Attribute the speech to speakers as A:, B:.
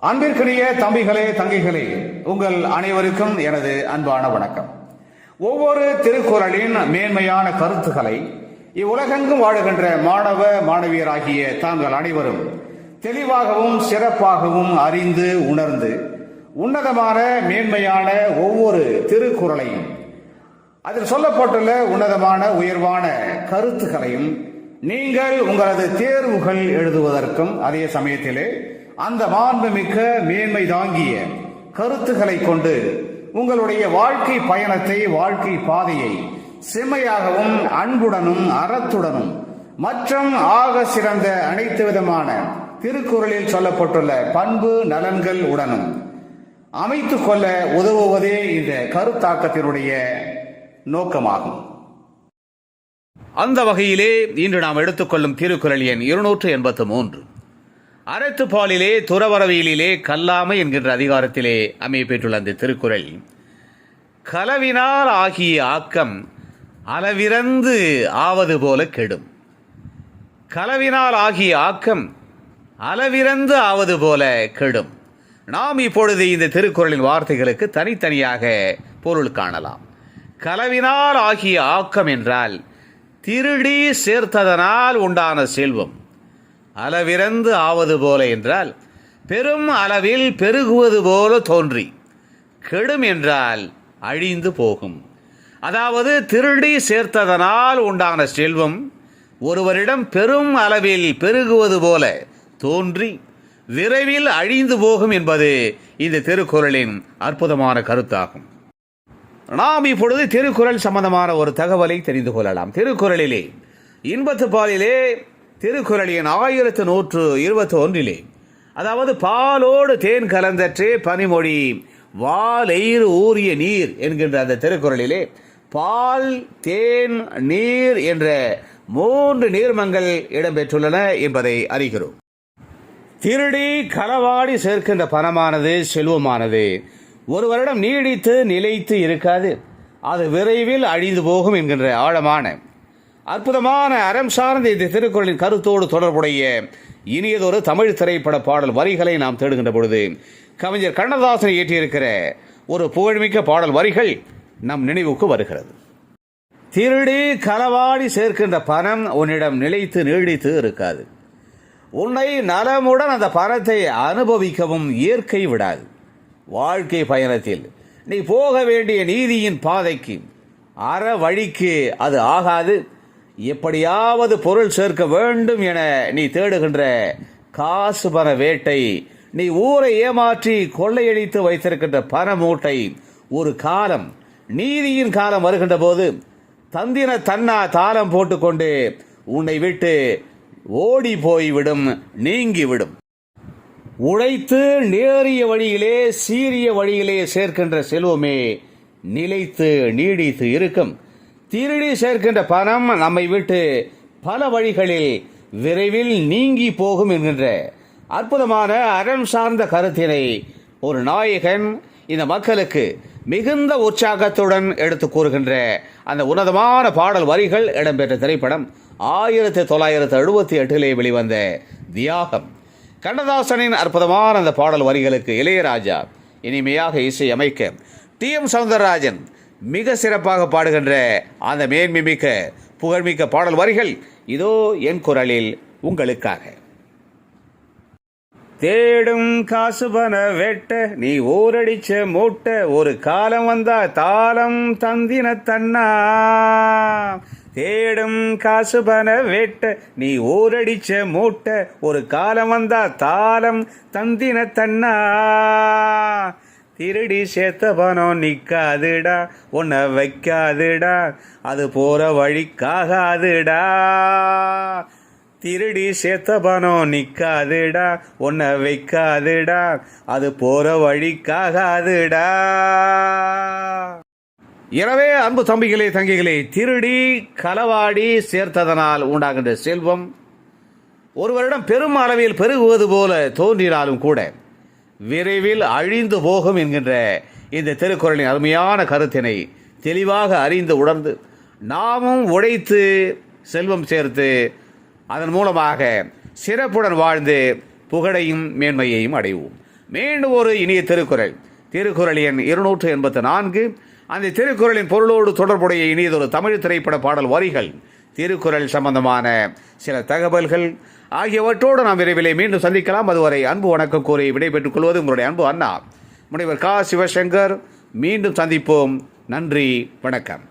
A: அன்பிற்குரிய தம்பிகளே, தங்கைகளே, உங்கள் அனைவருக்கும் எனது அன்பான வணக்கம். ஒவ்வொரு திருக்குறளின் மேன்மையான கருத்துக்களை இவ்வுலகெங்கும் வாழுகின்ற மாணவ மாணவியராகிய தாங்கள் அனைவரும் தெளிவாகவும் சிறப்பாகவும் அறிந்து உணர்ந்து உன்னதமான மேன்மையான ஒவ்வொரு திருக்குறளையும் அதில் சொல்லப்பட்டுள்ள உன்னதமான உயர்வான கருத்துக்களையும் நீங்கள் உங்களது தேர்வுகள் எழுதுவதற்கும் அதே சமயத்திலே அந்த மாண்புமிக்க மேன்மை தாங்கிய கருத்துக்களை கொண்டு உங்களுடைய வாழ்க்கை பயணத்தை, வாழ்க்கை பாதையை செம்மையாகவும் அன்புடனும் அறத்துடனும் மற்றும் ஆக சிறந்த அனைத்து விதமான திருக்குறளில் சொல்லப்பட்டுள்ள பண்பு நலன்கள் உடனும் அமைத்துக் கொள்ள உதவுவதே இந்த கருத்தாக்கத்தினுடைய நோக்கமாகும். அந்த வகையிலே இன்று நாம் எடுத்துக்கொள்ளும் திருக்குறள் எண் 283 அறத்துப்பாலிலே துறவரவியலிலே கல்லாமை என்கின்ற அதிகாரத்திலே அமையப்பெற்றுள்ள அந்த திருக்குறள், களவினால் ஆகிய ஆக்கம் அளவிறந்து ஆவது போல கெடும். களவினால் ஆகிய ஆக்கம் அளவிறந்து ஆவது போல கெடும். நாம் இப்பொழுது இந்த திருக்குறளின் வார்த்தைகளுக்கு தனித்தனியாக பொருள் காணலாம். களவினால் ஆகிய ஆக்கம் என்றால் திருடி சேர்த்ததனால் உண்டான செல்வம். அளவிறந்து ஆவது போல என்றால் பெரும் அளவில் பெருகுவது போல தோன்றி. கெடும் என்றால் அழிந்து போகும். அதாவது திருடி சேர்த்ததனால் உண்டான செல்வம் ஒருவரிடம் பெரும் அளவில் பெருகுவது போல தோன்றி விரைவில் அழிந்து போகும் என்பது இந்த திருக்குறளின் அற்புதமான கருத்தாகும். நாம் இப்பொழுது திருக்குறள் சம்பந்தமான ஒரு தகவலை தெரிந்து கொள்ளலாம். திருக்குறளிலே இன்பத்துப்பாலிலே திருக்குறளின் 1121 அதாவது பாலோடு தேன் கலந்தற்றே பனிமொழி வாலெயிறு ஊறிய நீர் என்கின்ற அந்த திருக்குறளிலே பால், தேன், நீர் என்ற 3 நீர்மங்கள் இடம்பெற்றுள்ளன என்பதை அறிகிறோம். திருடி களவாடி சேர்க்கின்ற பணமானது, செல்வமானது ஒருவரிடம் நீடித்து நிலைத்து இருக்காது. அது விரைவில் அழிந்து போகும் என்கின்ற ஆழமான அற்புதமான அறம் சார்ந்த இந்த திருக்குறளின் கருத்தோடு தொடர்புடைய இனியதொரு தமிழ் திரைப்பட பாடல் வரிகளை நாம் தேடுகின்ற பொழுது கவிஞர் கண்ணதாசன் இயற்றியிருக்கிற ஒரு புகழ்மிக்க பாடல் வரிகள் நம் நினைவுக்கு வருகிறது. திருடி களவாடி சேர்க்கின்ற பணம் உன்னிடம் நிலைத்து நீடித்து இருக்காது. உன்னை நலமுடன் அந்த பணத்தை அனுபவிக்கவும் இயற்கை விடாது. வாழ்க்கை பயணத்தில் நீ போக வேண்டிய நீதியின் பாதைக்கு, அற வழிக்கு அது ஆகாது. எப்படியாவது பொருள் சேர்க்க வேண்டும் என நீ தேடுகின்ற காசு பண வேட்டை, நீ ஊரை ஏமாற்றி கொள்ளையடித்து வைத்திருக்கின்ற பண மூட்டை ஒரு காலம், நீதியின் காலம் வருகின்ற போது தந்தின தன்னா தாளம் போட்டுக்கொண்டு உன்னை விட்டு ஓடி போய்விடும், நீங்கிவிடும். உழைத்து நேரிய வழியிலே சீரிய வழியிலே சேர்க்கின்ற செல்வமே நிலைத்து நீடித்து இருக்கும். திருடி சேர்க்கின்ற பணம் நம்மை விட்டு பல வழிகளில் விரைவில் நீங்கி போகும் என்கின்ற அற்புதமான அறம் சார்ந்த கருத்தினை ஒரு நாயகன் இந்த மக்களுக்கு மிகுந்த உற்சாகத்துடன் எடுத்து கூறுகின்ற அந்த உன்னதமான பாடல் வரிகள் இடம்பெற்ற திரைப்படம் 1978 வெளிவந்த தியாகம். கண்ணதாசனின் அற்புதமான அந்த பாடல் வரிகளுக்கு இளையராஜா இனிமையாக இசை அமைக்க டி.எம். சௌந்தரராஜன் மிக சிறப்பாக பாடுகின்ற அந்த மேன்மைமிக்க புகழ்மிக்க பாடல் வரிகள் இதோ என் குரலில் உங்களுக்காக. தேடும் காசு பண வெட்ட நீ ஊரடிச்ச மூட்ட ஒரு காலம் வந்தா தாளம் தந்தின தன்னா. தேடும் காசு பண வெட்ட நீ ஊரடிச்ச மூட்ட ஒரு காலம் வந்தா தாளம் தந்தின தன்னா. திருடி சேர்த்த பணம் நிக்காதுடா, உன்னை வைக்காதுடா, அது போற வழிக்காகாதுடா. திருடி சேர்த்த பணம் நிக்காதுடா, உன்னை வைக்காதுடா, அது போற வழிக்காகாதுடா. எனவே அன்பு தம்பிகளே, தங்கிகளே, திருடி களவாடி சேர்த்ததனால் உண்டாகின்ற செல்வம் ஒருவரிடம் பெரும் அளவில் பெருகுவது போல தோன்றினாலும் கூட விரைவில் அழிந்து போகும் என்கின்ற இந்த திருக்குறளின் அருமையான கருத்தினை தெளிவாக அறிந்து உணர்ந்து நாமும் உழைத்து செல்வம் சேர்த்து அதன் மூலமாக சிறப்புடன் வாழ்ந்து புகழையும் மேன்மையையும் அடைவோம். மீண்டும் ஒரு இனிய திருக்குறள், திருக்குறள் எண் 284. அந்த திருக்குறளின் பொருளோடு தொடர்புடைய இனியதொரு தமிழ் திரைப்பட பாடல் வரிகள், திருக்குறள் சம்பந்தமான சில தகவல்கள் ஆகியவற்றோடு நாம் விரைவிலே மீண்டும் சந்திக்கலாம். அதுவரை அன்பு வணக்கம் கூறி விடைபெற்றுக் கொள்வது உங்களுடைய அன்பு அண்ணா முனைவர் கா. சிவசங்கர். மீண்டும் சந்திப்போம். நன்றி, வணக்கம்.